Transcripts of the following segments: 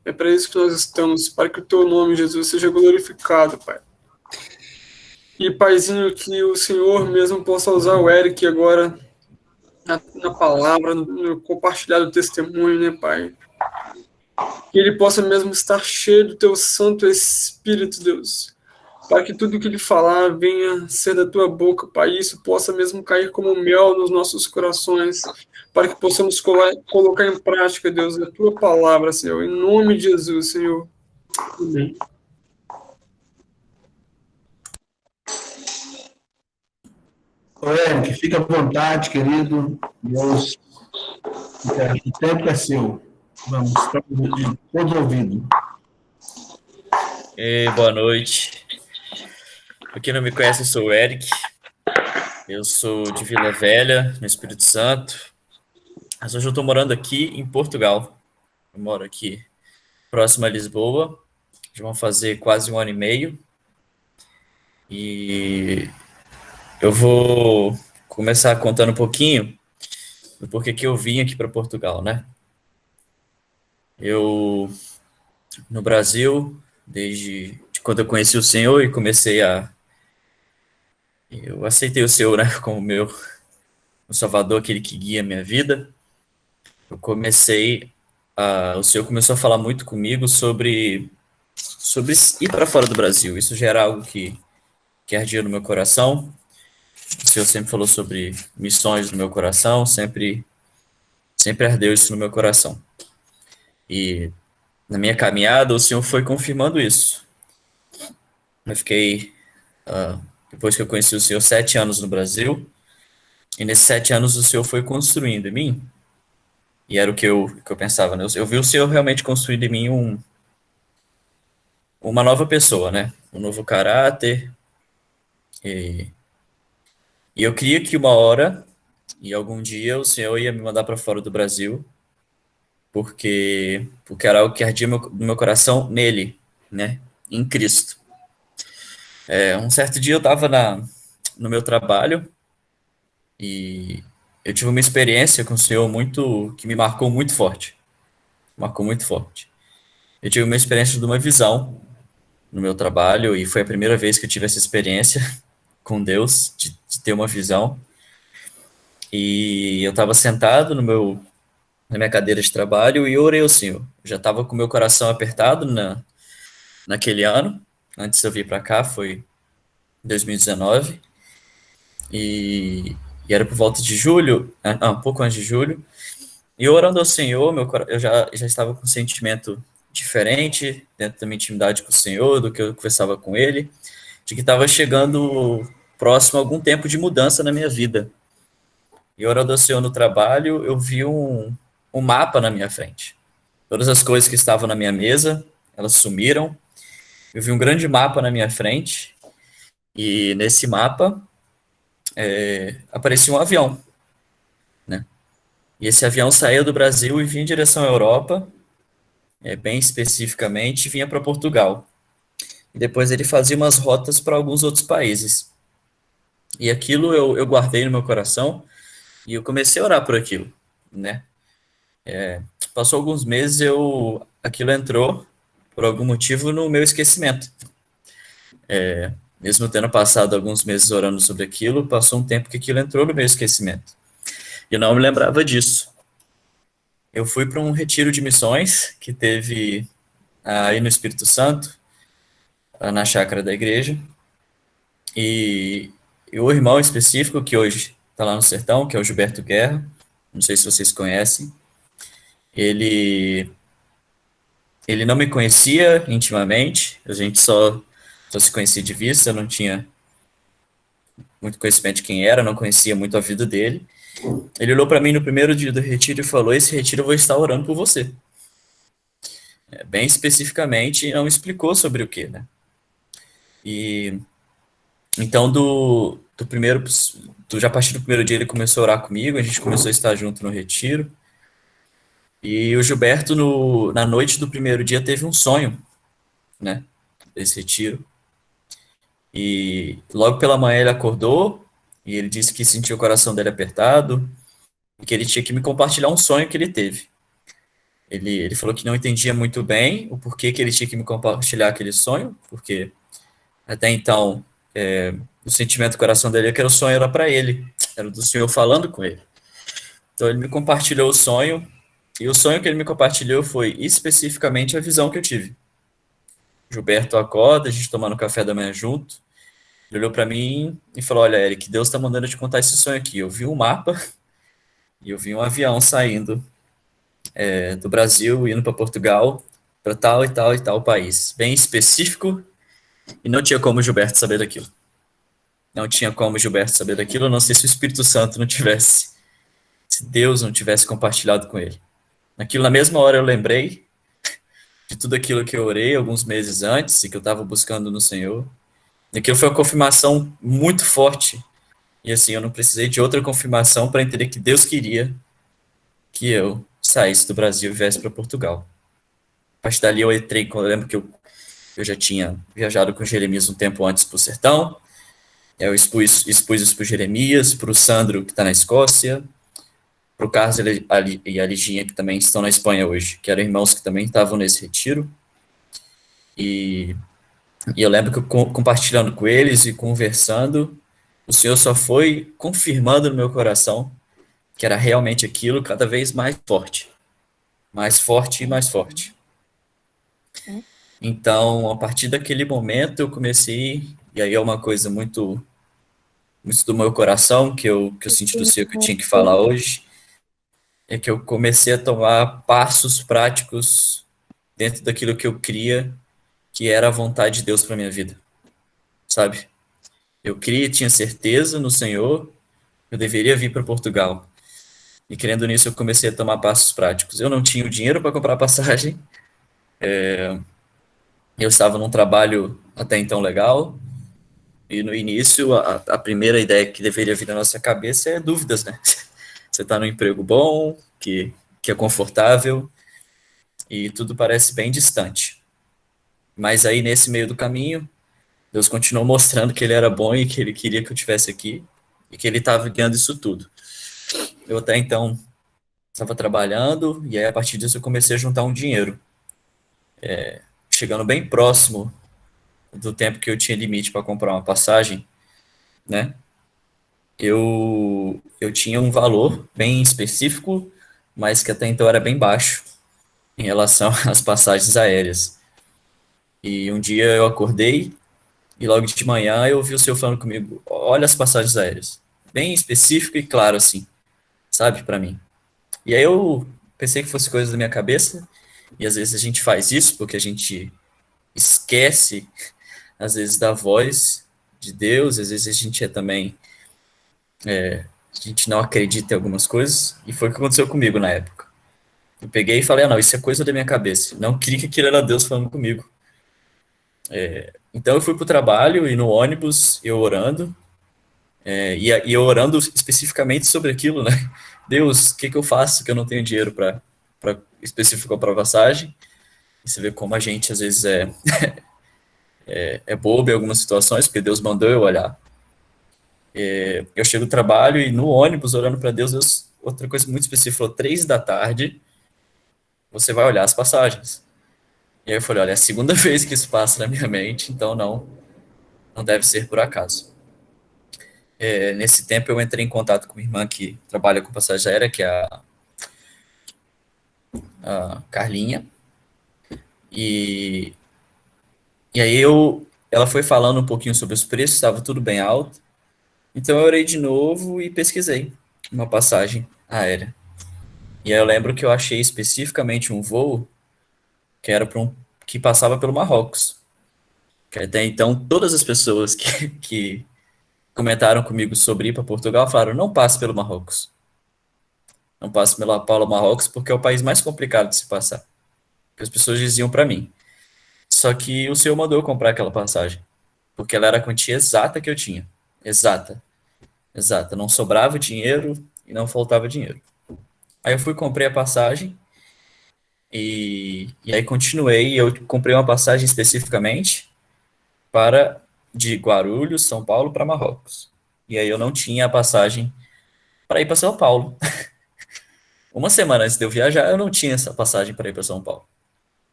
É para isso que nós estamos, para que o teu nome, Jesus, seja glorificado, Pai. E, Paizinho, que o Senhor mesmo possa usar o Eric agora na palavra, no compartilhar do testemunho, né, Pai? Que ele possa mesmo estar cheio do teu Santo Espírito, Deus, para que tudo que ele falar venha ser da tua boca, Pai, e isso possa mesmo cair como mel nos nossos corações, para que possamos colocar em prática, Deus, a tua palavra, Senhor, em nome de Jesus, Senhor. Amém. Ô, Eric, fica à vontade, querido. Deus, o tempo é seu. Vamos, todo ouvido. Boa noite. Pra quem não me conhece, eu sou o Eric. Eu sou de Vila Velha, no Espírito Santo. Mas hoje eu estou morando aqui em Portugal. Eu moro aqui próximo a Lisboa. Já vão fazer quase 1 ano e meio. E eu vou começar contando um pouquinho do porquê que eu vim aqui para Portugal, né? Eu, no Brasil, desde quando eu conheci o Senhor e eu aceitei o Senhor, né, como meu Salvador, aquele que guia a minha vida. O Senhor começou a falar muito comigo sobre ir para fora do Brasil. Isso já era algo que ardia no meu coração. O Senhor sempre falou sobre missões no meu coração, sempre ardeu isso no meu coração. E na minha caminhada, o Senhor foi confirmando isso. Eu fiquei, depois que eu conheci o Senhor, 7 anos no Brasil, e nesses 7 anos o Senhor foi construindo em mim, e era o que eu pensava, né? Eu vi o Senhor realmente construindo em mim uma nova pessoa, né? Um novo caráter, e, e eu queria que uma hora, e algum dia, o Senhor ia me mandar para fora do Brasil, porque era algo que ardia no meu coração nele, né? Em Cristo. Um certo dia eu estava no meu trabalho e eu tive uma experiência com o Senhor que me marcou muito forte. Marcou muito forte. Eu tive uma experiência de uma visão no meu trabalho e foi a primeira vez que eu tive essa experiência com Deus, de ter uma visão. E eu estava sentado na minha cadeira de trabalho e eu orei ao Senhor. Eu já estava com meu coração apertado naquele ano, antes de eu vir para cá, foi em 2019. E era por volta de julho, um pouco antes de julho. E eu orando ao Senhor, eu já estava com um sentimento diferente dentro da minha intimidade com o Senhor, do que eu conversava com Ele, de que estava chegando próximo a algum tempo de mudança na minha vida. E orando ao Senhor no trabalho, eu vi um mapa na minha frente. Todas as coisas que estavam na minha mesa, elas sumiram. Eu vi um grande mapa na minha frente, e nesse mapa aparecia um avião, né? E esse avião saía do Brasil e vinha em direção à Europa, bem especificamente, vinha para Portugal. E depois ele fazia umas rotas para alguns outros países. E aquilo eu guardei no meu coração e eu comecei a orar por aquilo, né? Passou alguns meses, aquilo entrou, por algum motivo, no meu esquecimento. Mesmo tendo passado alguns meses orando sobre aquilo, passou um tempo que aquilo entrou no meu esquecimento. E eu não me lembrava disso. Eu fui para um retiro de missões que teve aí no Espírito Santo, na chácara da igreja, e o irmão específico que hoje está lá no sertão, que é o Gilberto Guerra, não sei se vocês conhecem, ele, ele não me conhecia intimamente, a gente só se conhecia de vista, eu não tinha muito conhecimento de quem era, não conhecia muito a vida dele. Ele olhou para mim no primeiro dia do retiro e falou: esse retiro eu vou estar orando por você. Bem especificamente, não explicou sobre o que, né? E então, já a partir do primeiro dia, ele começou a orar comigo, a gente começou a estar junto no retiro. E o Gilberto, na noite do primeiro dia, teve um sonho, né, desse retiro. E logo pela manhã ele acordou e ele disse que sentiu o coração dele apertado e que ele tinha que me compartilhar um sonho que ele teve. Ele falou que não entendia muito bem o porquê que ele tinha que me compartilhar aquele sonho, porque até então o sentimento do coração dele é que o sonho era para ele, era do Senhor falando com ele. Então ele me compartilhou o sonho, e o sonho que ele me compartilhou foi especificamente a visão que eu tive. Gilberto acorda, a gente tomando café da manhã junto, ele olhou para mim e falou: Olha, Eric, Deus está mandando eu te contar esse sonho aqui. Eu vi um mapa e eu vi um avião saindo do Brasil, indo para Portugal, para tal e tal e tal país. Bem específico, e não tinha como o Gilberto saber daquilo. Não tinha como o Gilberto saber daquilo, a não ser se o Espírito Santo não tivesse, se Deus não tivesse compartilhado com ele. Naquilo, na mesma hora, eu lembrei de tudo aquilo que eu orei alguns meses antes e que eu estava buscando no Senhor. E aquilo foi uma confirmação muito forte. E assim, eu não precisei de outra confirmação para entender que Deus queria que eu saísse do Brasil e viesse para Portugal. A partir dali eu entrei, eu lembro que eu já tinha viajado com Jeremias um tempo antes para o sertão. Eu expus isso para o Jeremias, para o Sandro, que está na Escócia, para o Carlos e a Liginha, que também estão na Espanha hoje, que eram irmãos que também estavam nesse retiro. E eu lembro que eu compartilhando com eles e conversando, o Senhor só foi confirmando no meu coração que era realmente aquilo, cada vez mais forte e mais forte. Então, a partir daquele momento, eu comecei, e aí é uma coisa muito, muito do meu coração, que eu senti do Senhor que eu tinha que falar hoje, é que eu comecei a tomar passos práticos dentro daquilo que eu cria, que era a vontade de Deus para minha vida, sabe? Eu cria, tinha certeza no Senhor, eu deveria vir para Portugal. E crendo nisso, eu comecei a tomar passos práticos. Eu não tinha o dinheiro para comprar passagem, eu estava num trabalho até então legal, e no início, a primeira ideia que deveria vir na nossa cabeça é dúvidas, né? Você está num emprego bom, que é confortável, e tudo parece bem distante. Mas aí, nesse meio do caminho, Deus continuou mostrando que ele era bom e que ele queria que eu estivesse aqui, e que ele estava guiando isso tudo. Eu até então estava trabalhando, e aí a partir disso eu comecei a juntar um dinheiro. Chegando bem próximo do tempo que eu tinha limite para comprar uma passagem, né? Eu tinha um valor bem específico, mas que até então era bem baixo em relação às passagens aéreas. E um dia eu acordei e logo de manhã eu ouvi o senhor falando comigo: olha as passagens aéreas. Bem específico e claro assim, sabe, para mim. E aí eu pensei que fosse coisa da minha cabeça, e às vezes a gente faz isso porque a gente esquece, às vezes, da voz de Deus, às vezes a gente também a gente não acredita em algumas coisas, e foi o que aconteceu comigo na época. Eu peguei e falei: não, isso é coisa da minha cabeça. Não queria que aquilo era Deus falando comigo. Então eu fui pro trabalho e no ônibus, eu orando, e eu orando especificamente sobre aquilo, né? Deus, o que que eu faço que eu não tenho dinheiro para específico para passagem? E você vê como a gente às vezes é bobo em algumas situações, porque Deus mandou eu olhar. Eu chego do trabalho e no ônibus, orando para Deus, Deus, outra coisa muito específica, falou: 3 da tarde, você vai olhar as passagens. E aí eu falei: olha, é a segunda vez que isso passa na minha mente, então não deve ser por acaso. Nesse tempo eu entrei em contato com uma irmã que trabalha com passagem aérea, que é a Carlinha, e, e aí ela foi falando um pouquinho sobre os preços, estava tudo bem alto, então eu orei de novo e pesquisei uma passagem aérea. E aí eu lembro que eu achei especificamente um voo que era que passava pelo Marrocos. Que até então, todas as pessoas que comentaram comigo sobre ir para Portugal falaram: não passe pelo Marrocos. Não passe pelo Marrocos porque é o país mais complicado de se passar. Que as pessoas diziam para mim. Só que o Senhor mandou eu comprar aquela passagem. Porque ela era a quantia exata que eu tinha. Exata. Exata. Não sobrava dinheiro e não faltava dinheiro. Aí eu fui comprei a passagem. E aí continuei. Eu comprei uma passagem especificamente para de Guarulhos, São Paulo, para Marrocos. E aí eu não tinha a passagem para ir para São Paulo. Uma semana antes de eu viajar, eu não tinha essa passagem para ir para São Paulo.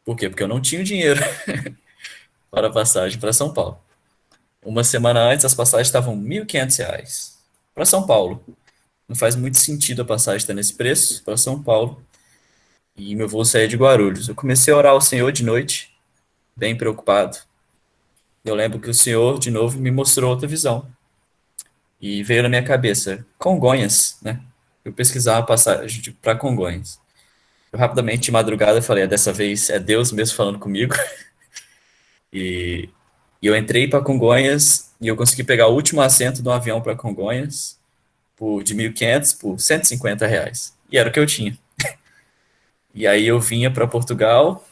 Por quê? Porque eu não tinha o dinheiro para a passagem para São Paulo. Uma semana antes, as passagens estavam R$ 1.500 para São Paulo. Não faz muito sentido a passagem estar nesse preço para São Paulo. E meu voo saía de Guarulhos. Eu comecei a orar ao Senhor de noite, bem preocupado. Eu lembro que o Senhor, de novo, me mostrou outra visão. E veio na minha cabeça, Congonhas, né? Eu pesquisava a passagem para Congonhas. Eu rapidamente, de madrugada, falei, dessa vez é Deus mesmo falando comigo. E, e eu entrei para Congonhas e eu consegui pegar o último assento do avião para Congonhas de 1.500 por R$ 150. E era o que eu tinha. E aí eu vinha para Portugal,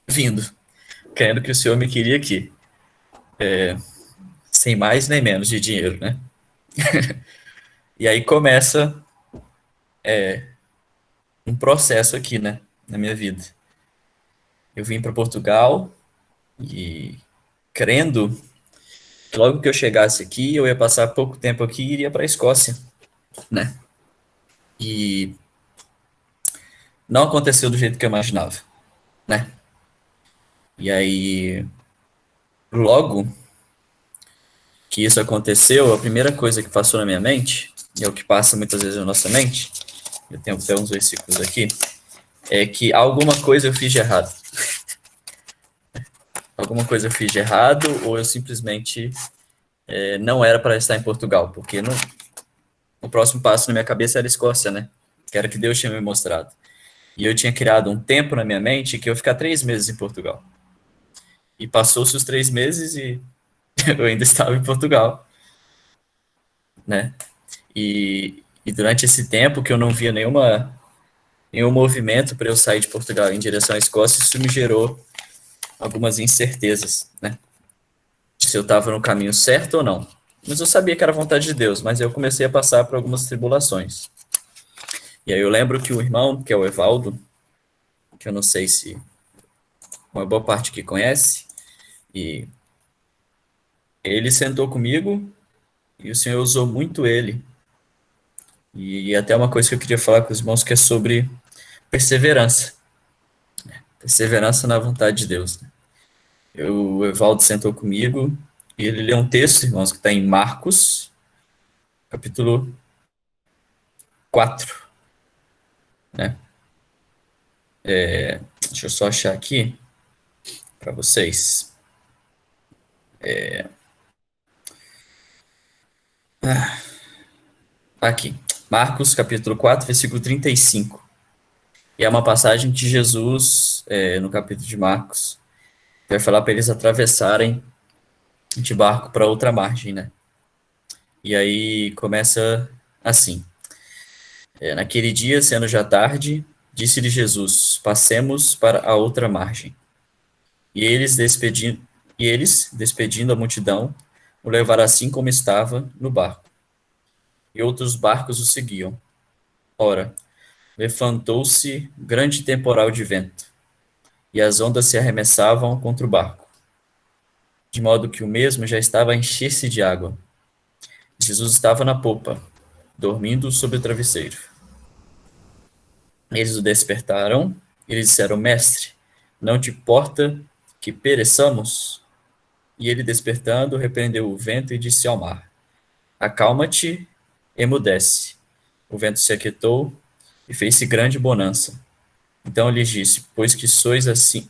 vindo, crendo que o Senhor me queria aqui, sem mais nem menos de dinheiro, né? E aí começa um processo aqui, né, na minha vida. Eu vim para Portugal e crendo que logo que eu chegasse aqui, eu ia passar pouco tempo aqui e iria para a Escócia, né? E não aconteceu do jeito que eu imaginava, né? E aí, logo que isso aconteceu, a primeira coisa que passou na minha mente, e é o que passa muitas vezes na nossa mente, eu tenho até uns versículos aqui, é que alguma coisa eu fiz de errado. Alguma coisa eu fiz de errado, ou eu simplesmente não era para estar em Portugal, porque o próximo passo na minha cabeça era a Escócia, né? Que era o que Deus tinha me mostrado. E eu tinha criado um tempo na minha mente que eu ia ficar 3 meses em Portugal. E passou-se os 3 meses e eu ainda estava em Portugal, né? E durante esse tempo que eu não via nenhum movimento para eu sair de Portugal em direção à Escócia, isso me gerou algumas incertezas, né? Se eu estava no caminho certo ou não. Mas eu sabia que era a vontade de Deus, mas eu comecei a passar por algumas tribulações. E aí eu lembro que o irmão, que é o Evaldo, que eu não sei se uma boa parte que conhece, e ele sentou comigo e o Senhor usou muito ele. E até uma coisa que eu queria falar com os irmãos que é sobre perseverança. Perseverança na vontade de Deus. O Evaldo sentou comigo e ele leu um texto, irmãos, que está em Marcos, capítulo 4, né? Deixa eu só achar aqui para vocês. Aqui, Marcos, capítulo 4, versículo 35. E é uma passagem que Jesus, no capítulo de Marcos, vai falar para eles atravessarem de barco para outra margem, né? E aí começa assim. Naquele dia, sendo já tarde, disse-lhe Jesus: Passemos para a outra margem. E despedindo a multidão, o levaram assim como estava no barco. E outros barcos o seguiam. Ora, levantou-se grande temporal de vento, e as ondas se arremessavam contra o barco, de modo que o mesmo já estava a encher-se de água. Jesus estava na popa, dormindo sobre o travesseiro. Eles o despertaram e lhe disseram: Mestre, não te importa que pereçamos? E ele, despertando, repreendeu o vento e disse ao mar: Acalma-te, emudece. O vento se aquietou e fez-se grande bonança. Então lhes disse: Pois que sois assim,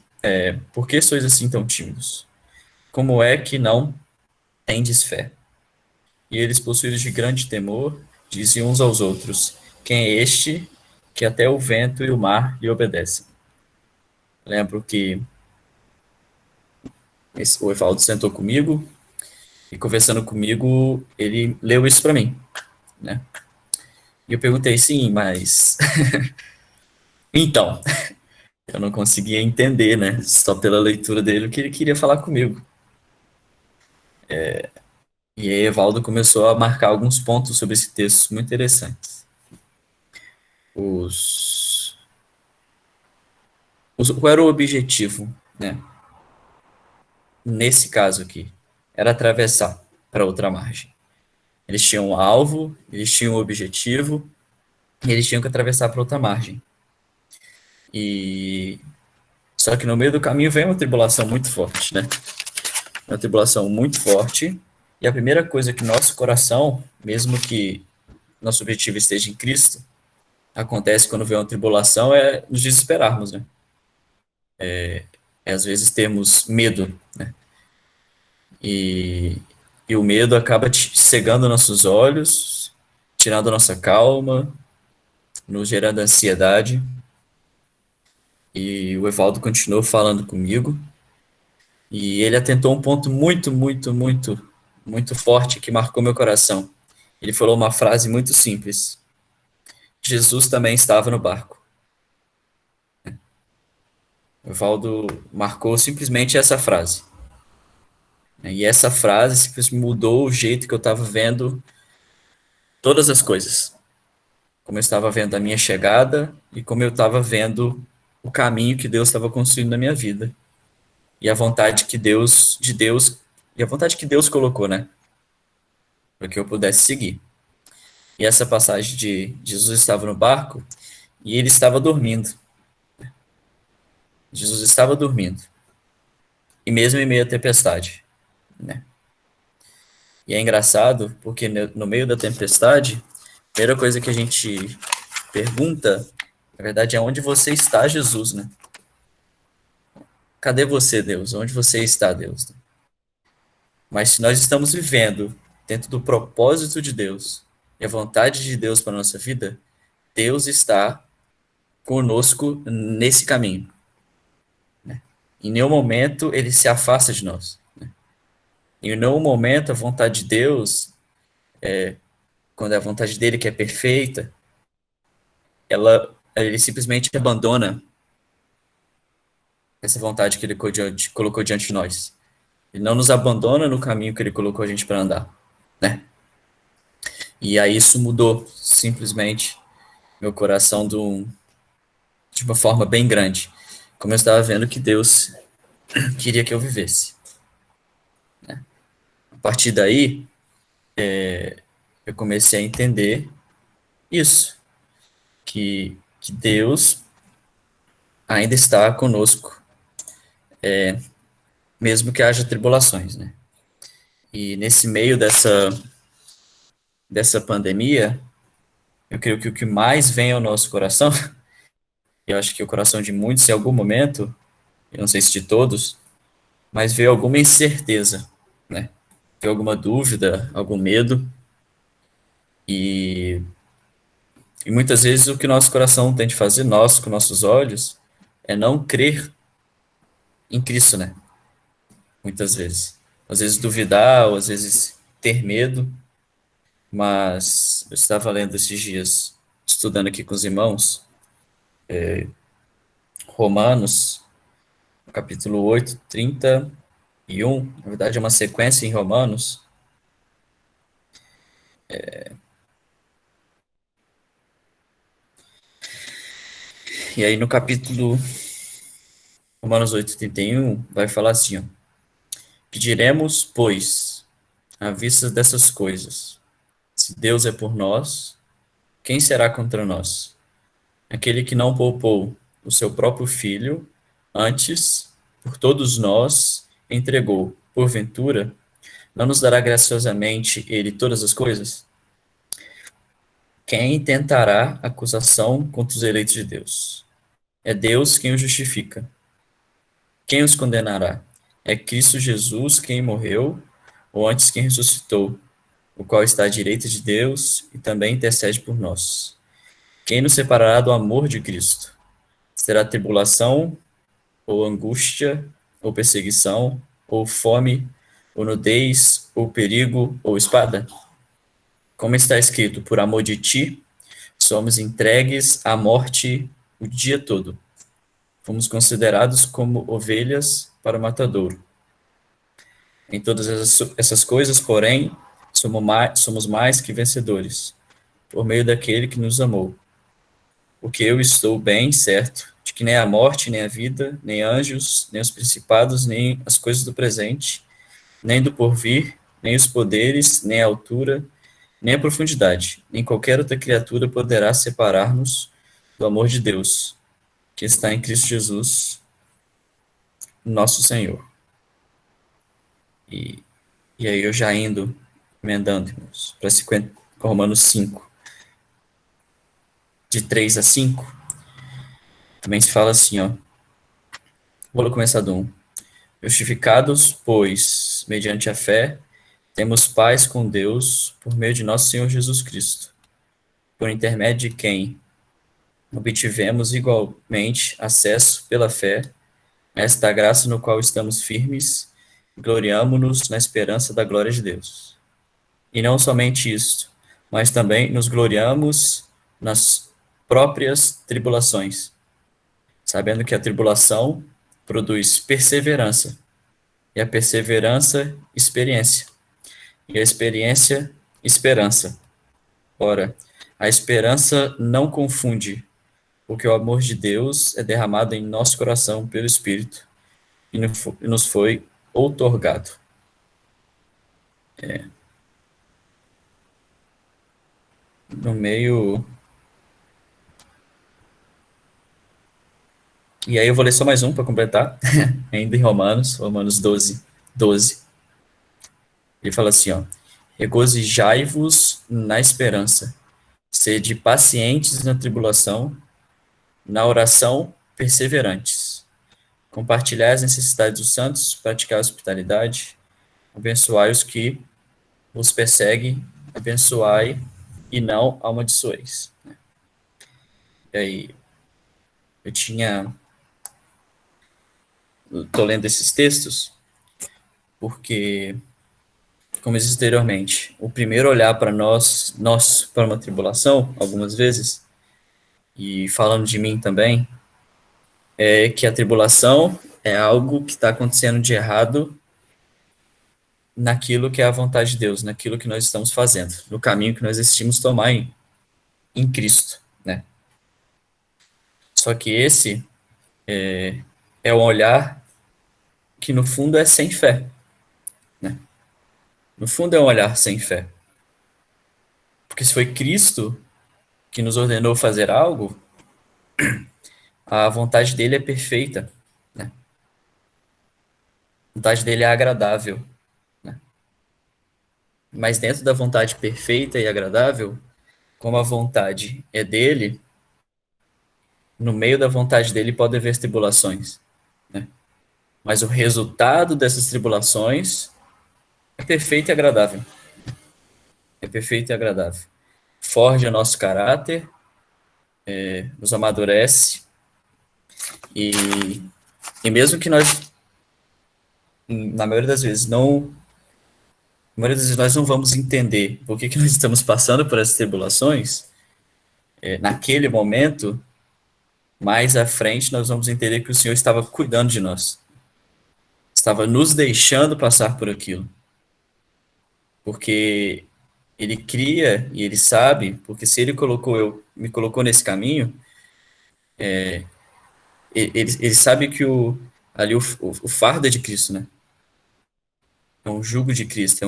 por que sois assim tão tímidos? Como é que não tendes fé? E eles, possuídos de grande temor, diziam uns aos outros: Quem é este que até o vento e o mar lhe obedecem? Lembro que o Evaldo sentou comigo e, conversando comigo, ele leu isso para mim, né? E eu perguntei: sim, mas então, eu não conseguia entender, né? Só pela leitura dele o que ele queria falar comigo. E aí Evaldo começou a marcar alguns pontos sobre esse texto muito interessantes. Qual era o objetivo, né? Nesse caso aqui, era atravessar para outra margem. Eles tinham um alvo, eles tinham um objetivo, e eles tinham que atravessar para outra margem. E só que no meio do caminho vem uma tribulação muito forte, né? Uma tribulação muito forte. E a primeira coisa que nosso coração, mesmo que nosso objetivo esteja em Cristo, acontece quando vem uma tribulação é nos desesperarmos, né? É às vezes termos medo, né? E, e o medo acaba cegando nossos olhos, tirando a nossa calma, nos gerando ansiedade. E o Evaldo continuou falando comigo. E ele atentou um ponto muito forte que marcou meu coração. Ele falou uma frase muito simples: Jesus também estava no barco. O Evaldo marcou simplesmente essa frase. E essa frase simplesmente mudou o jeito que eu estava vendo todas as coisas. Como eu estava vendo a minha chegada e como eu estava vendo o caminho que Deus estava construindo na minha vida. E a vontade e a vontade que Deus colocou, né? Para que eu pudesse seguir. E essa passagem de Jesus estava no barco e ele estava dormindo. Jesus estava dormindo. E mesmo em meio à tempestade, né? E é engraçado porque no meio da tempestade, a primeira coisa que a gente pergunta, na verdade, é onde você está, Jesus, né? Cadê você, Deus? Onde você está, Deus? Mas se nós estamos vivendo dentro do propósito de Deus e a vontade de Deus para a nossa vida, Deus está conosco nesse caminho. Em nenhum momento ele se afasta de nós. Em nenhum momento a vontade de Deus, quando é a vontade dele que é perfeita, ele simplesmente abandona essa vontade que ele colocou diante de nós. Ele não nos abandona no caminho que ele colocou a gente para andar, né? E aí isso mudou simplesmente meu coração de uma forma bem grande. Como eu estava vendo que Deus queria que eu vivesse. A partir daí, eu comecei a entender isso, que Deus ainda está conosco, mesmo que haja tribulações, né? E nesse meio dessa pandemia, eu creio que o que mais vem ao nosso coração, eu acho que o coração de muitos em algum momento, eu não sei se de todos, mas veio alguma incerteza, né? Veio alguma dúvida, algum medo, e, e muitas vezes o que nosso coração tem de fazer, nós com nossos olhos, é não crer em Cristo, né? Muitas vezes. Às vezes duvidar, ou às vezes ter medo, mas eu estava lendo esses dias, estudando aqui com os irmãos, Romanos, capítulo 8, 31, na verdade é uma sequência em Romanos, e aí no capítulo Romanos 8, 31, vai falar assim, ó, que diremos, pois, à vista dessas coisas, se Deus é por nós, quem será contra nós? Aquele que não poupou o seu próprio filho, antes, por todos nós, entregou, porventura, não nos dará graciosamente ele todas as coisas? Quem tentará acusação contra os eleitos de Deus? É Deus quem os justifica. Quem os condenará? É Cristo Jesus quem morreu, ou antes quem ressuscitou, o qual está à direita de Deus e também intercede por nós. Quem nos separará do amor de Cristo? Será tribulação, ou angústia, ou perseguição, ou fome, ou nudez, ou perigo, ou espada? Como está escrito, por amor de ti, somos entregues à morte o dia todo. Fomos considerados como ovelhas para o matadouro. Em todas essas coisas, porém, somos mais que vencedores, por meio daquele que nos amou. Porque eu estou bem certo de que nem a morte, nem a vida, nem anjos, nem os principados, nem as coisas do presente, nem do porvir, nem os poderes, nem a altura, nem a profundidade, nem qualquer outra criatura poderá separar-nos do amor de Deus, que está em Cristo Jesus, nosso Senhor. E, e aí eu já indo, emendando, irmãos, para Romanos 5, de 3 a 5, também se fala assim, ó, vou começar do 1. Justificados, pois, mediante a fé, temos paz com Deus por meio de nosso Senhor Jesus Cristo, por intermédio de quem obtivemos igualmente acesso pela fé a esta graça no qual estamos firmes e gloriamo-nos na esperança da glória de Deus. E não somente isto, mas também nos gloriamos nas próprias tribulações, sabendo que a tribulação produz perseverança, e a perseverança, experiência, e a experiência, esperança. Ora, a esperança não confunde, porque o amor de Deus é derramado em nosso coração pelo Espírito e nos foi outorgado. No meio. E aí eu vou ler só mais um para completar, ainda em Romanos 12, 12. Ele fala assim, ó, regozijai-vos na esperança, sede pacientes na tribulação, na oração perseverantes. Compartilhai as necessidades dos santos, praticar a hospitalidade, abençoai os que vos perseguem, abençoai e não amaldiçoeis. E aí, tô lendo esses textos porque, como eu disse anteriormente, o primeiro olhar para nós para uma tribulação, algumas vezes, e falando de mim também, é que a tribulação é algo que está acontecendo de errado naquilo que é a vontade de Deus, naquilo que nós estamos fazendo, no caminho que nós decidimos tomar em Cristo, né? Só que esse é um olhar que no fundo é sem fé, né? No fundo é um olhar sem fé. Porque se foi Cristo que nos ordenou fazer algo, a vontade dele é perfeita, né? A vontade dele é agradável, né? Mas dentro da vontade perfeita e agradável, como a vontade é dele, no meio da vontade dele pode haver tribulações, né? Mas o resultado dessas tribulações é perfeito e agradável. É perfeito e agradável. Forja nosso caráter, nos amadurece, e, e mesmo que nós, na maioria das vezes, nós não vamos entender por que nós estamos passando por essas tribulações, naquele momento, mais à frente nós vamos entender que o Senhor estava cuidando de nós, estava nos deixando passar por aquilo, porque Ele cria e Ele sabe, porque se Ele me colocou nesse caminho, ele sabe que ali o fardo é de Cristo, né? É um jugo de Cristo,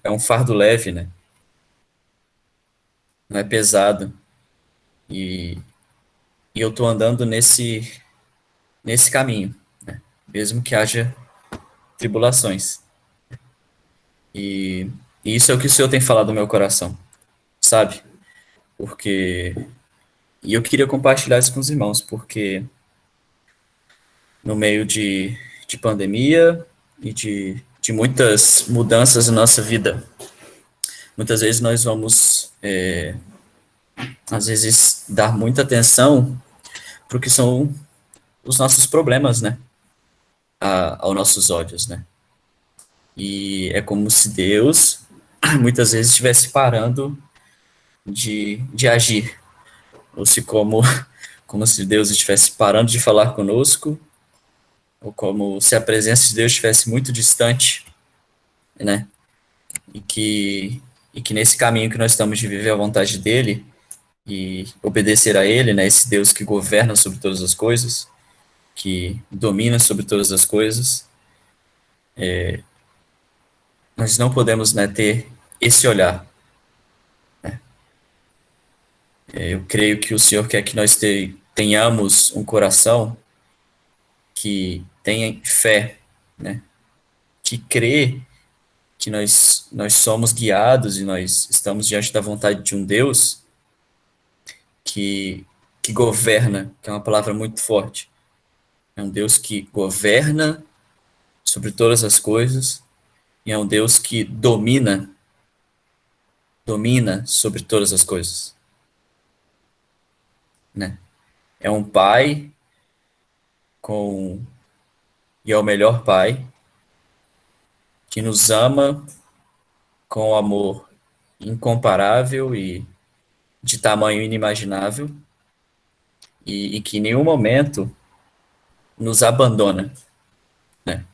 é um fardo leve, né? Não é pesado. E, e eu tô andando nesse caminho, né? Mesmo que haja tribulações. E isso é o que o Senhor tem falado no meu coração, sabe? Porque e eu queria compartilhar isso com os irmãos, porque no meio de pandemia e de muitas mudanças na nossa vida, muitas vezes nós vamos, às vezes, dar muita atenção para o que são os nossos problemas, né? Aos nossos olhos, né? E é como se Deus, muitas vezes, estivesse parando de agir, ou se como se Deus estivesse parando de falar conosco, ou como se a presença de Deus estivesse muito distante, né? E que nesse caminho que nós estamos de viver a vontade dele e obedecer a ele, né? Esse Deus que governa sobre todas as coisas, que domina sobre todas as coisas, nós não podemos, né, ter esse olhar Eu creio que o Senhor quer que nós tenhamos um coração que tenha fé, né? Que crê que nós somos guiados e nós estamos diante da vontade de um Deus que, que governa, que é uma palavra muito forte. É um Deus que governa sobre todas as coisas e é um Deus que domina sobre todas as coisas, né? É um pai com e é o melhor pai que nos ama com amor incomparável e de tamanho inimaginável e que em nenhum momento nos abandona, né?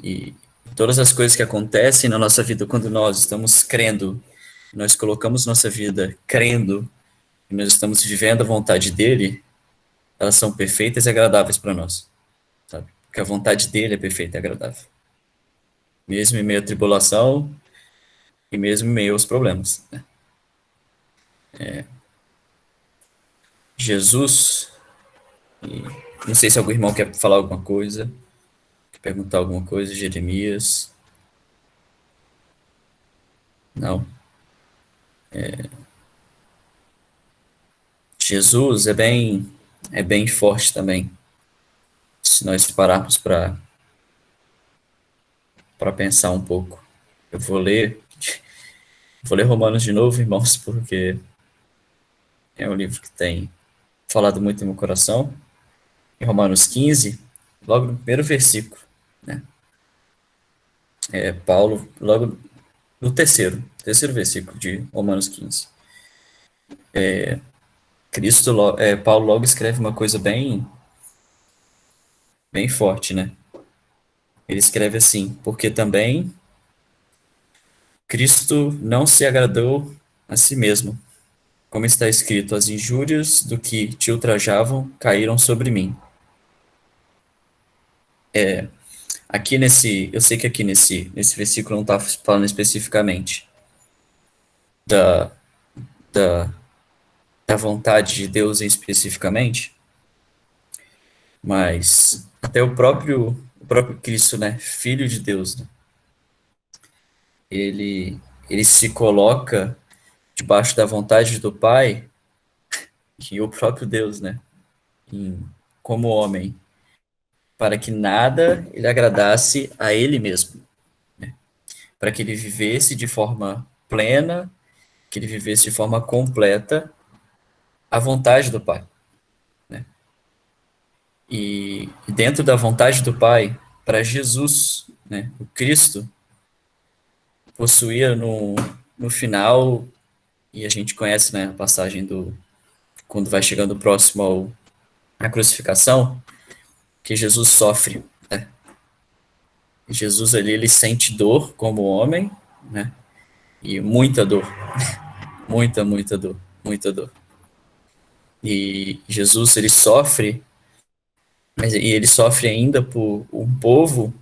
E todas as coisas que acontecem na nossa vida quando nós estamos crendo, nós colocamos nossa vida crendo e nós estamos vivendo a vontade dele, elas são perfeitas e agradáveis para nós, sabe? Porque a vontade dele é perfeita e agradável. Mesmo em meio à tribulação e mesmo em meio aos problemas, né? Jesus, e não sei se algum irmão quer falar alguma coisa, quer perguntar alguma coisa, Jeremias, não. Jesus é bem forte também. Se nós pararmos para pensar um pouco. Eu vou ler Romanos de novo, irmãos, porque é um livro que tem falado muito no meu coração. Em Romanos 15, logo no primeiro versículo, né? Paulo, logo no terceiro versículo de Romanos 15. Paulo logo escreve uma coisa bem forte, né? Ele escreve assim: porque também Cristo não se agradou a si mesmo, como está escrito, as injúrias do que te ultrajavam caíram sobre mim. Eu sei que aqui nesse versículo não está falando especificamente da, da, da vontade de Deus especificamente, mas até o próprio Cristo, né, Filho de Deus, né, ele, ele se coloca debaixo da vontade do Pai e o próprio Deus, né, como homem, para que nada ele agradasse a ele mesmo, para que ele vivesse de forma plena, que ele vivesse de forma completa a vontade do Pai. E dentro da vontade do Pai, para Jesus, né, o Cristo, possuía no final, e a gente conhece, né, a passagem quando vai chegando próximo à crucificação, que Jesus sofre, né? Jesus ali, ele sente dor como homem, né? E muita dor, muita dor, muita dor. E Jesus, ele sofre, e ele sofre ainda por um povo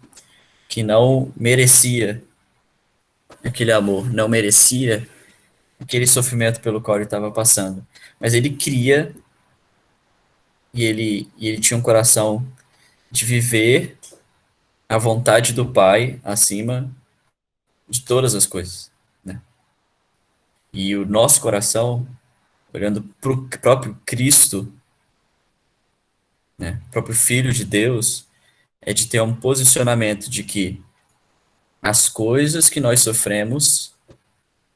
que não merecia aquele amor, não merecia aquele sofrimento pelo qual ele estava passando. Mas ele cria e ele tinha um coração de viver a vontade do Pai acima de todas as coisas, né? E o nosso coração, olhando para o próprio Cristo, né, o próprio Filho de Deus, é de ter um posicionamento de que as coisas que nós sofremos,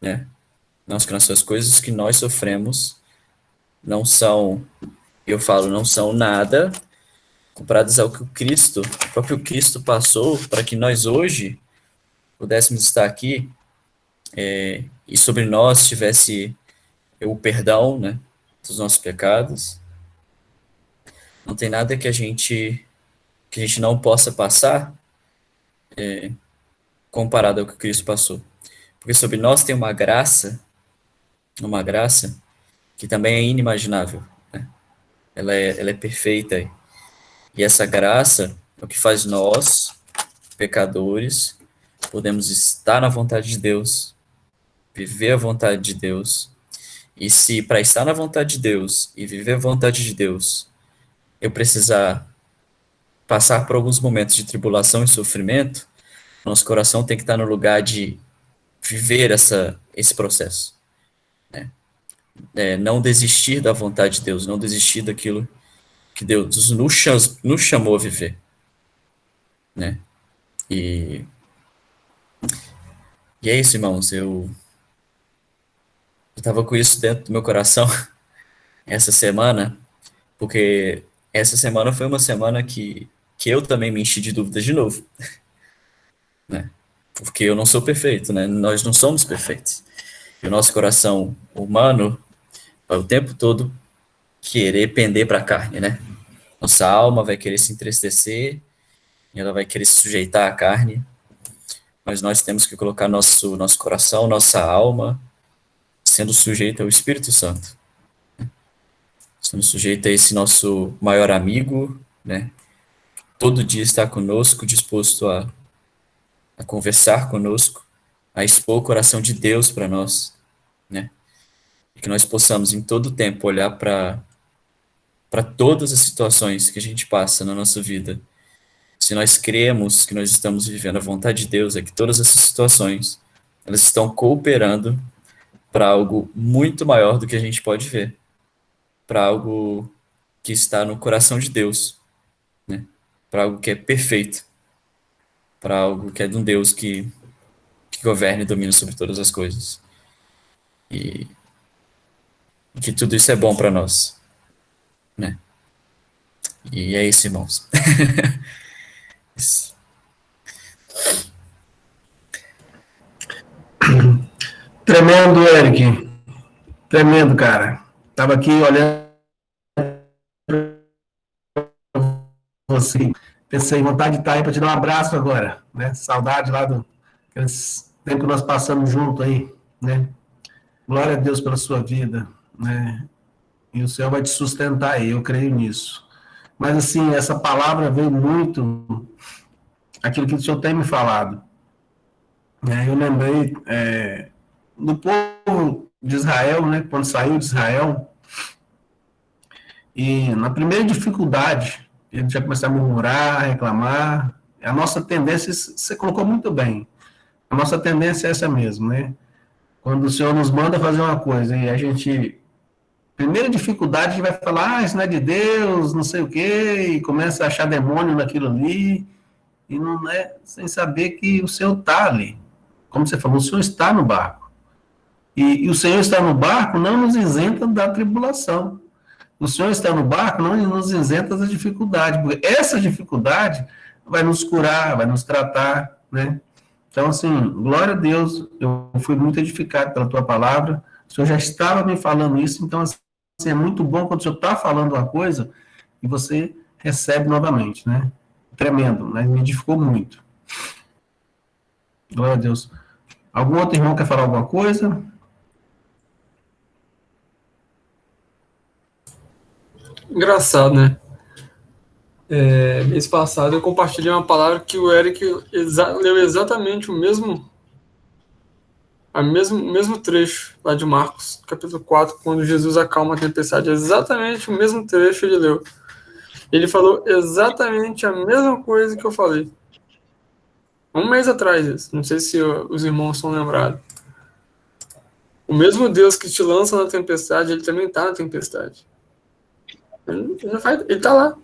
né, as coisas que nós sofremos não são, eu falo, não são nada comparadas ao que o próprio Cristo passou para que nós hoje pudéssemos estar aqui e sobre nós tivesse o perdão, né, dos nossos pecados. Não tem nada que a gente não possa passar comparado ao que Cristo passou. Porque sobre nós tem uma graça que também é inimaginável, né? Ela é perfeita. E essa graça é o que faz nós, pecadores, podemos estar na vontade de Deus, viver a vontade de Deus E se para estar na vontade de Deus e viver a vontade de Deus, eu precisar passar por alguns momentos de tribulação e sofrimento, nosso coração tem que estar no lugar de viver esse processo. Não desistir da vontade de Deus, não desistir daquilo que Deus nos chamou a viver. Né? E, e é isso, irmãos. Eu estava com isso dentro do meu coração essa semana, porque essa semana foi uma semana que eu também me enchi de dúvidas de novo, né? Porque eu não sou perfeito, né? Nós não somos perfeitos. E o nosso coração humano vai o tempo todo querer pender para a carne, né? Nossa alma vai querer se entristecer, e ela vai querer se sujeitar à carne, mas nós temos que colocar nosso coração, nossa alma, sendo sujeita ao Espírito Santo, sendo sujeita a esse nosso maior amigo, né? Todo dia está conosco, disposto a conversar conosco, a expor o coração de Deus para nós, né? E que nós possamos em todo tempo olhar para todas as situações que a gente passa na nossa vida. Se nós cremos que nós estamos vivendo a vontade de Deus, é que todas essas situações, elas estão cooperando para algo muito maior do que a gente pode ver, para algo que está no coração de Deus, né? Para algo que é perfeito, para algo que é de um Deus que governa e domina sobre todas as coisas. E que tudo isso é bom para nós, né? E é isso, irmãos. Tremendo, Eric. Tremendo, cara. Tava aqui olhando você. Pensei, vontade de estar aí para te dar um abraço agora, né? Saudade lá do tempo que nós passamos junto aí, né? Glória a Deus pela sua vida, né? E o Senhor vai te sustentar aí, eu creio nisso. Mas, assim, essa palavra veio muito aquilo que o Senhor tem me falado. Eu lembrei do povo de Israel, né? Quando saiu de Israel, e na primeira dificuldade, ele já começou a murmurar, a reclamar. A nossa tendência, você colocou muito bem, a nossa tendência é essa mesmo, né? Quando o Senhor nos manda fazer uma coisa e a gente, primeira dificuldade, a gente vai falar, isso não é de Deus, não sei o quê, e começa a achar demônio naquilo ali, e não é sem saber que o Senhor está ali. Como você falou, o Senhor está no barco. E o Senhor está no barco não nos isenta da tribulação. O Senhor está no barco não nos isenta da dificuldade, porque essa dificuldade vai nos curar, vai nos tratar, né? Então, assim, glória a Deus, eu fui muito edificado pela tua palavra, o Senhor já estava me falando isso, então, assim, é muito bom quando o Senhor está falando uma coisa e você recebe novamente, né? Tremendo, né? Me edificou muito. Glória a Deus. Algum outro irmão quer falar alguma coisa? Engraçado, né? Mês passado eu compartilhei uma palavra que o Eric leu exatamente o mesmo trecho lá de Marcos, capítulo 4, quando Jesus acalma a tempestade. Exatamente o mesmo trecho ele leu. Ele falou exatamente a mesma coisa que eu falei. Um mês atrás, não sei se os irmãos estão lembrados. O mesmo Deus que te lança na tempestade, ele também está na tempestade. Ele está lá.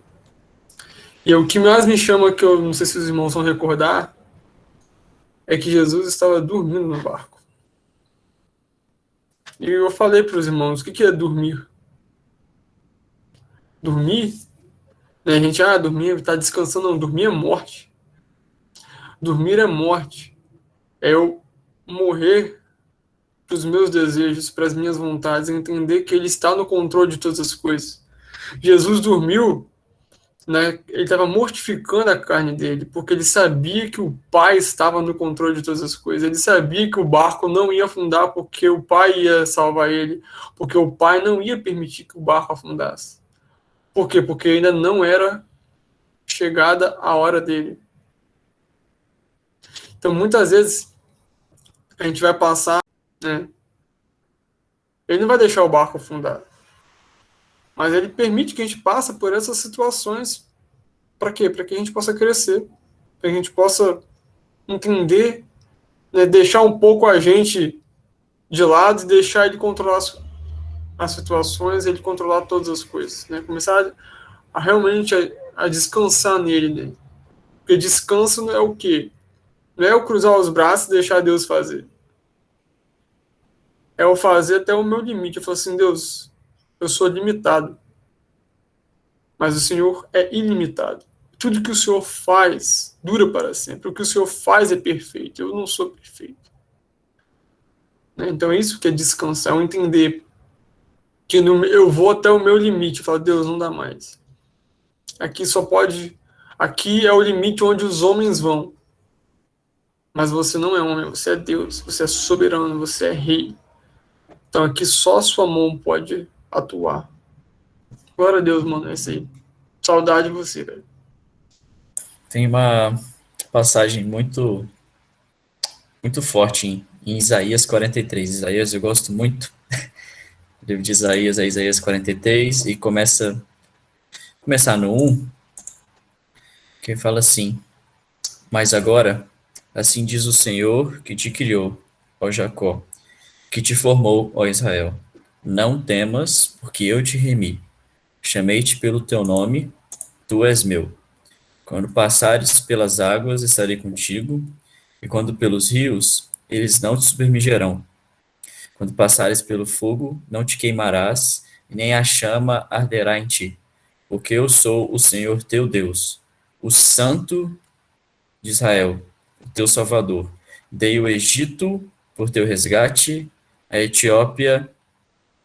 E o que mais me chama, que eu não sei se os irmãos vão recordar, é que Jesus estava dormindo no barco. E eu falei para os irmãos, o que é dormir? Dormir? A gente, dormir, está descansando. Não, dormir é morte. Dormir é morte. É eu morrer para os meus desejos, para as minhas vontades, entender que ele está no controle de todas as coisas. Jesus dormiu, né? Ele estava mortificando a carne dele, porque ele sabia que o Pai estava no controle de todas as coisas. Ele sabia que o barco não ia afundar porque o Pai ia salvar ele, porque o Pai não ia permitir que o barco afundasse. Por quê? Porque ainda não era chegada a hora dele. Então, muitas vezes, a gente vai passar, né, Ele não vai deixar o barco afundar. Mas ele permite que a gente passe por essas situações. Para quê? Para que a gente possa crescer. Para que a gente possa entender, né, deixar um pouco a gente de lado e deixar ele controlar as situações, ele controlar todas as coisas. Né? Começar a realmente a descansar nele. Né? Porque descanso não é o quê? Não é eu cruzar os braços e deixar Deus fazer. É eu fazer até o meu limite. Eu falo assim, Deus, eu sou limitado. Mas o Senhor é ilimitado. Tudo que o Senhor faz dura para sempre. O que o Senhor faz é perfeito. Eu não sou perfeito. Né? Então é isso que é descansar, é entender que eu vou até o meu limite. Eu falo, Deus, não dá mais. Aqui só pode... Aqui é o limite onde os homens vão. Mas você não é homem, você é Deus. Você é soberano, você é rei. Então aqui só a sua mão pode atuar. Glória a Deus, mano. É isso aí. Saudade de você, velho. Tem uma passagem muito forte em Isaías 43. Isaías eu gosto muito. O livro de Isaías é Isaías 43 e começar no 1, que fala assim: Mas agora, assim diz o Senhor que te criou, ó Jacó, que te formou, ó Israel. Não temas, porque eu te remi. Chamei-te pelo teu nome, tu és meu. Quando passares pelas águas, estarei contigo, e quando pelos rios, eles não te submergirão. Quando passares pelo fogo, não te queimarás, e nem a chama arderá em ti, porque eu sou o Senhor teu Deus, o Santo de Israel, o teu Salvador. Dei o Egito por teu resgate, a Etiópia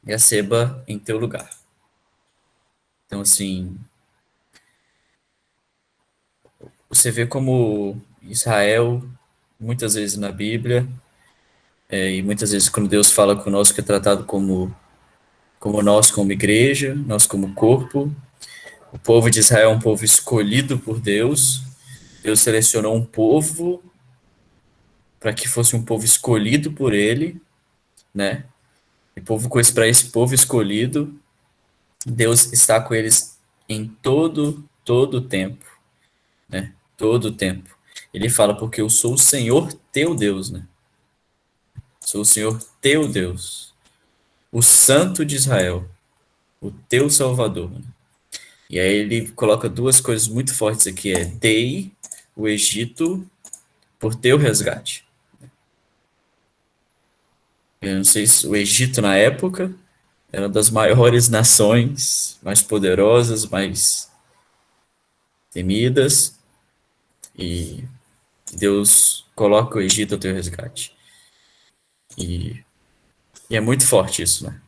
e a Seba em teu lugar. Então, assim, você vê como Israel, muitas vezes na Bíblia, e muitas vezes quando Deus fala conosco, é tratado como nós, como igreja, nós como corpo. O povo de Israel é um povo escolhido por Deus. Deus selecionou um povo para que fosse um povo escolhido por Ele, né? E para esse povo escolhido, Deus está com eles em todo o tempo, né? Todo o tempo. Ele fala, porque eu sou o Senhor teu Deus, né? Sou o Senhor teu Deus, o Santo de Israel, o teu Salvador, né? E aí ele coloca duas coisas muito fortes aqui, dei o Egito por teu resgate. Eu não sei se o Egito na época era uma das maiores nações, mais poderosas, mais temidas, e Deus coloca o Egito ao teu resgate. E é muito forte isso, né?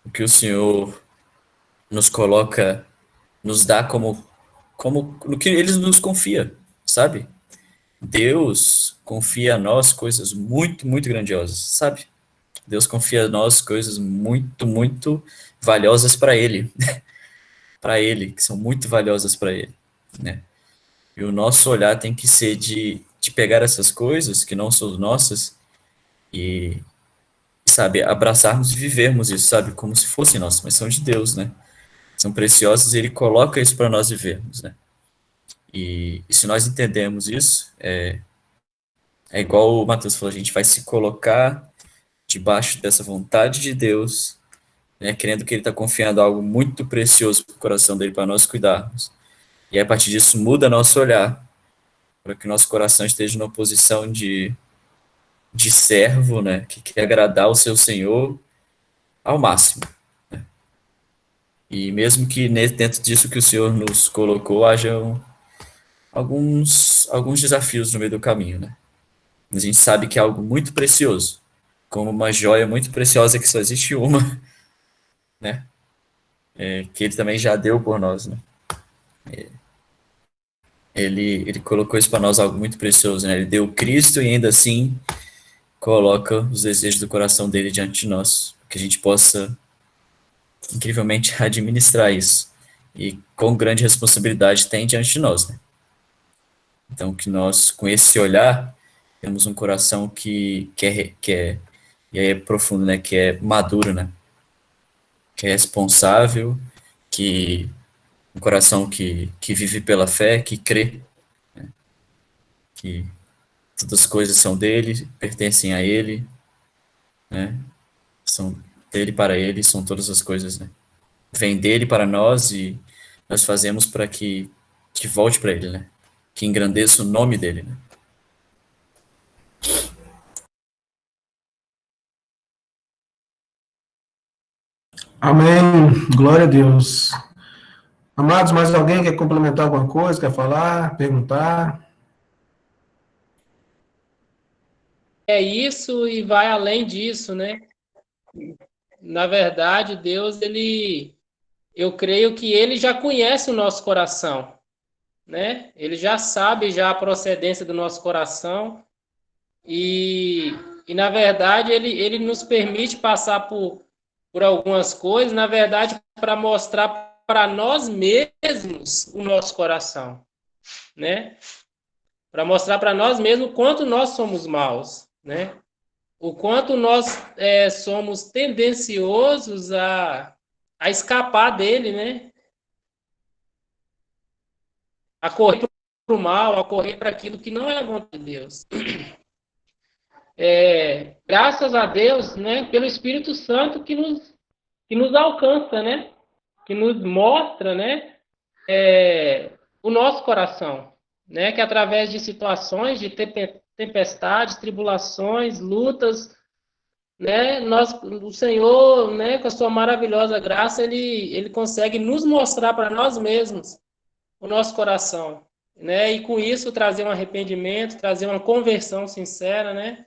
O que o Senhor nos coloca, nos dá como no que Ele nos confia, sabe? Deus confia a nós coisas muito grandiosas, sabe? Deus confia a nós coisas muito valiosas para Ele, para Ele, que são muito valiosas para Ele, né? E o nosso olhar tem que ser de pegar essas coisas que não são nossas e, sabe, abraçarmos e vivermos isso, sabe, como se fossem nossas, mas são de Deus, né? São preciosas e Ele coloca isso para nós vivermos, né? E se nós entendemos isso, é igual o Matheus falou, a gente vai se colocar debaixo dessa vontade de Deus, né, crendo que Ele está confiando algo muito precioso para o coração dele para nós cuidarmos. E a partir disso muda nosso olhar, para que nosso coração esteja numa posição de servo, né, que quer agradar o seu Senhor ao máximo. Né? E mesmo que dentro disso que o Senhor nos colocou, hajam alguns desafios no meio do caminho, né? Mas a gente sabe que é algo muito precioso, como uma joia muito preciosa que só existe uma, né? Que Ele também já deu por nós, né? Ele colocou isso para nós algo muito precioso, né? Ele deu Cristo e ainda assim coloca os desejos do coração dele diante de nós, que a gente possa incrivelmente administrar isso e com grande responsabilidade tem diante de nós, né? Então que nós com esse olhar temos um coração que quer e aí é profundo, né? Que é maduro, né? Que é responsável, que um coração que vive pela fé, que crê, que todas as coisas são dele, pertencem a ele, né? São dele para ele, são todas as coisas, né? Vem dele para nós e nós fazemos para que volte para ele, né? Que engrandeça o nome dele, né? Amém. Glória a Deus. Amados, mais alguém quer complementar alguma coisa, quer falar, perguntar? É isso e vai além disso, né? Na verdade, Deus, eu creio que ele já conhece o nosso coração, né? Ele já sabe já a procedência do nosso coração e, e na verdade, ele nos permite passar por algumas coisas, na verdade, para mostrar para nós mesmos o nosso coração, né? Para mostrar para nós mesmos o quanto nós somos maus, né? O quanto nós somos tendenciosos a escapar dele, né? A correr para o mal, a correr para aquilo que não é a vontade de Deus. Graças a Deus, né? Pelo Espírito Santo que nos alcança, né? Que nos mostra, né? O nosso coração, né? Que através de situações, de tempestades, tribulações, lutas, né? O Senhor, né? Com a sua maravilhosa graça, ele consegue nos mostrar para nós mesmos o nosso coração, né? E com isso trazer um arrependimento, trazer uma conversão sincera, né?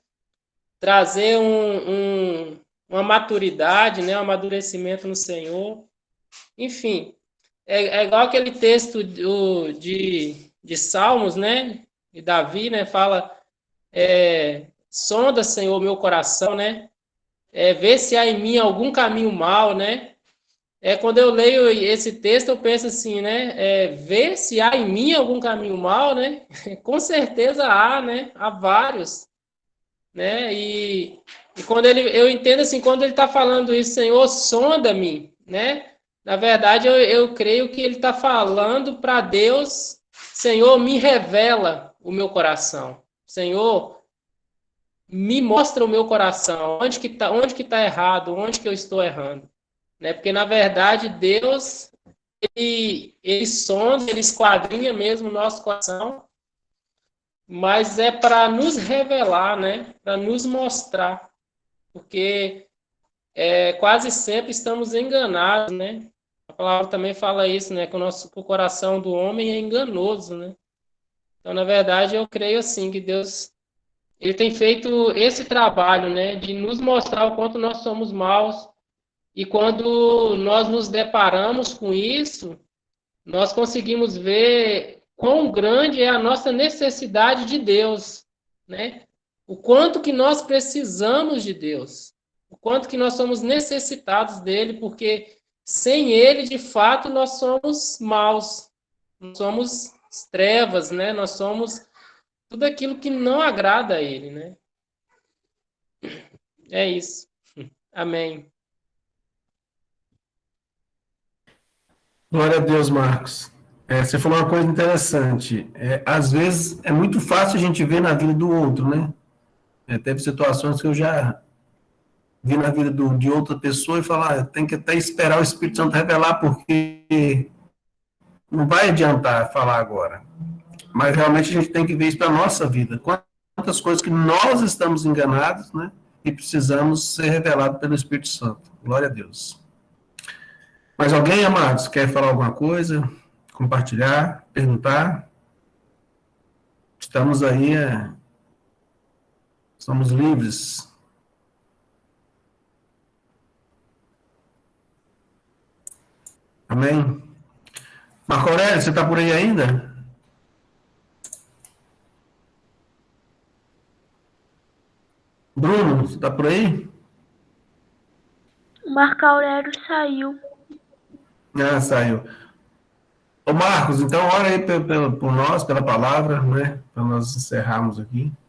Trazer uma maturidade, né? Um amadurecimento no Senhor. Enfim, é igual aquele texto de Salmos, né? De Davi, né? Fala, sonda, Senhor, meu coração, né? Vê se há em mim algum caminho mau, né? Quando eu leio esse texto, eu penso assim, né? Vê se há em mim algum caminho mau, né? Com certeza há, né? Há vários, né? E quando eu entendo assim, quando ele está falando isso, Senhor, sonda-me, né? Na verdade, eu creio que ele está falando para Deus, Senhor, me revela o meu coração. Senhor, me mostra o meu coração, onde que tá errado, onde que eu estou errando, né? Porque na verdade Deus ele sonda, ele esquadrinha mesmo o nosso coração, mas é para nos revelar, né? Para nos mostrar, porque quase sempre estamos enganados, né? A palavra também fala isso, né? Que o coração do homem é enganoso, né? Então, na verdade, eu creio assim que Deus ele tem feito esse trabalho, né? De nos mostrar o quanto nós somos maus e quando nós nos deparamos com isso, nós conseguimos ver quão grande é a nossa necessidade de Deus, né? O quanto que nós precisamos de Deus, o quanto que nós somos necessitados dele, porque sem ele, de fato, nós somos maus, nós somos trevas, né? Nós somos tudo aquilo que não agrada a ele, né? É isso. Amém. Glória a Deus, Marcos. Você falou uma coisa interessante. Às vezes é muito fácil a gente ver na vida do outro, né? Teve situações que eu já vi na vida de outra pessoa e falar, tem que até esperar o Espírito Santo revelar, porque não vai adiantar falar agora. Mas realmente a gente tem que ver isso para a nossa vida. Quantas coisas que nós estamos enganados, né? E precisamos ser revelados pelo Espírito Santo. Glória a Deus. Mais alguém, amados, quer falar alguma coisa? Compartilhar? Perguntar? Estamos aí, somos livres. Amém? Marco Aurélio, você está por aí ainda? Bruno, você está por aí? O Marco Aurélio saiu. Ah, saiu. Ô Marcos, então ora aí por nós, pela palavra, né? Para nós encerrarmos aqui.